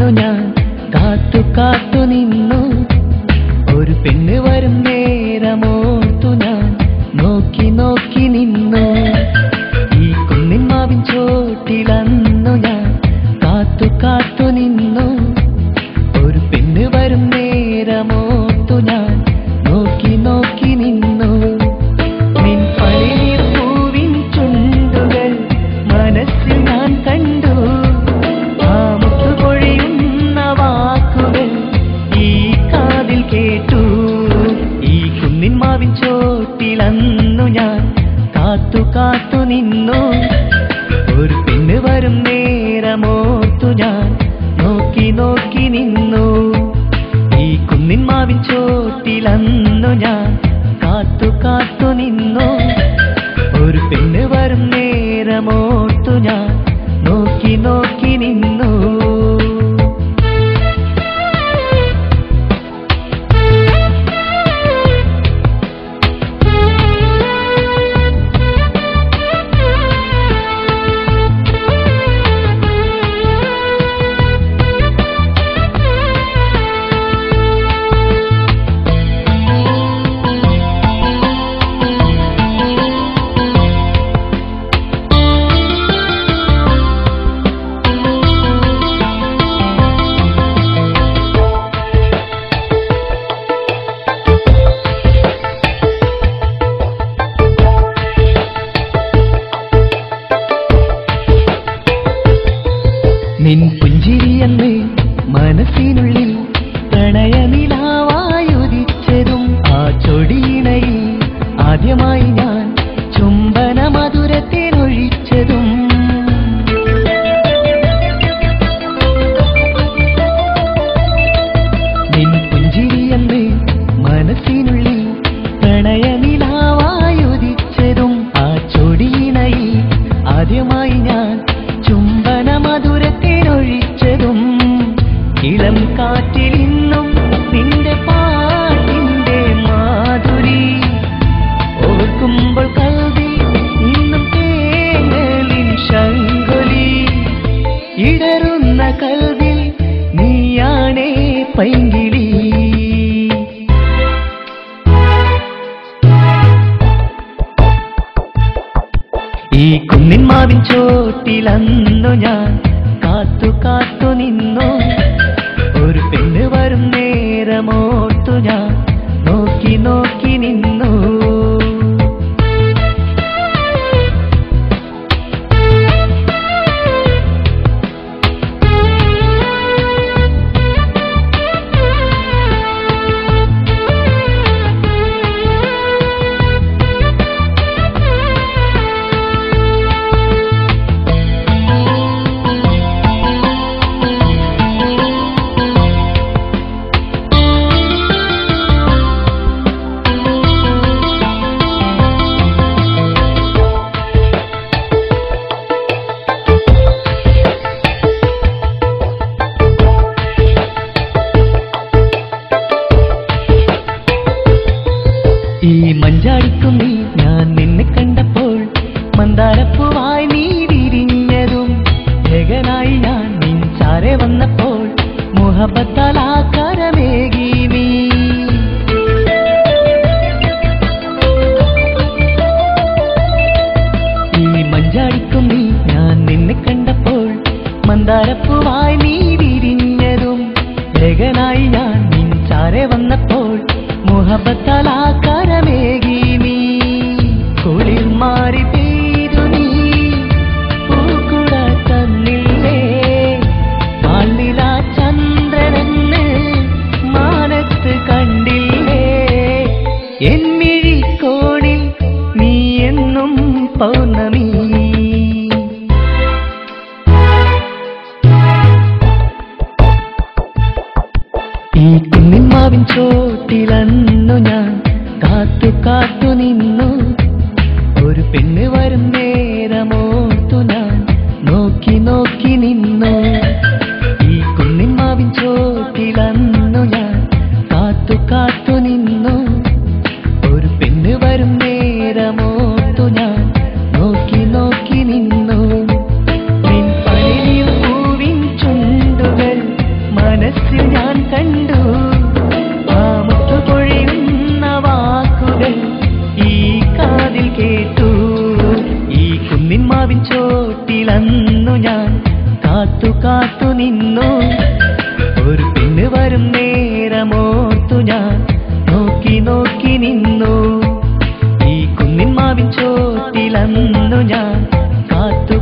അന്നു ഞാൻ കാത്തു കാത്തു നിന്നു. ഒരു പെണ്ണ് വരും നേരമോർത്തു ഞാൻ നോക്കി നോക്കി നിന്നു. ഈ കുന്നിൻ മാവിൻ ചോട്ടിലന്നു ഞാൻ കാത്തു കാത്തു നിന്നു. ഒരു പെണ്ണ് വരും നേരമോർത്തു ഞാൻ നോക്കി നോക്കി നിന്നു. നിൻ പനിനീർ പൂവിൻ ചുണ്ടുകൾ മനസ്സിൽ ഞാൻ കണ്ടു. ആ മുത്തുപൊഴിയുന്ന വാക്കുകൾ ഈ കാതിൽ കേട്ടു. ഈ കുന്നിൻ മാവിൻ ചോട്ടിലന്നു ഞാൻ കാത്തു കാത്തു നിന്നു. ഒരു പെണ്ണ് വരും നേരമോർത്തു ഞാൻ നോക്കി നോക്കി നിന്നു. ഈ കുന്നിൻ മാവിൻ ചോട്ടിലന്നു ഞാൻ കാത്തു കാത്തു നിന്നു. ഒരു പെണ്ണ് വരും നേരമോർത്തു ഞാൻ നോക്കി നോക്കി നിന്നു. നിൻ പുഞ്ചിരിയെന്ന് മനസ്സിനുള്ളിൽ പ്രണയനിലാവായുദിച്ചതും ആ ചൊടിയിണയിൽ ആദ്യമായി ഞാൻ ചുംബന മധുരത്തിനൊഴിച്ചതും. നിൻ പുഞ്ചിരിയെന്ന് മനസ്സിനുള്ളിൽ പ്രണയനിലാവായുദിച്ചതും ആ ചൊടിയിണയിൽ ആദ്യമായി ഞാൻ ചുംബന മധുരത്തിനൊഴിച്ചതും. ഇളം കാറ്റിലിന്നും നിന്റെ പാട്ടിന്റെ മാധുരി ഓർക്കുമ്പോൾ കൽവിൽ ഇന്നും തേങ്ങലിൻ ശങ്കുലി. ഇടറുന്ന കൽവിൽ നീയാണേ പൈങ്കിളി. ഈ കുന്നിൻ മാവിൻ ചോട്ടിലന്നു ഞാൻ കാത്തു കാത്തു നിന്നു. ഒരു പെണ്ണ് വരും നേരമോർത്തു ഞാൻ നോക്കി നോക്കി നിന്നു. ഈ മഞ്ചാടിക്കുന്നി ഞാൻ നിന്നെ കണ്ടപ്പോൾ മന്ദാരപ്പൂവായി നീ വിരിഞ്ഞതും. ജഗനായി ഞാൻ നിൻ ചാരെ വന്നപ്പോൾ മുഹബത്താൽ ആകാരമേകി നീ. ഈ മഞ്ചാടിക്കുന്നി ഞാൻ നിന്നെ കണ്ടപ്പോൾ മന്ദാരപ്പൂവായി നീ വിരിഞ്ഞതും. ജഗനായി ഞാൻ നിൻ ചാരെ വന്നപ്പോൾ മുഹബത്താൽ ആകാരമേകി നീ. കുളിർ മാറി പെയ്തു നീ പൂക്കുട തന്നില്ലേ. പാൽനില ചന്ദ്രനെന്ന് മാനത്ത് കണ്ടില്ലേ. എന്മിഴിക്കോണിൽ നീ എന്നും പൗർണമി. ഈ കുന്നിൻ മാവിൻ ചോട്ടിലന്നു ഞാൻ കാത്തു കാത്തു നിന്നു. ഒരു പെണ്ണ് നിന്നു. ഒരു പെണ്ണ് വരും നേരമോർത്തു ഞാൻ നോക്കി നോക്കി നിന്നു. ഈ കുന്നിൻ മാവിൻ ചോട്ടിലന്നു ഞാൻ കാത്തു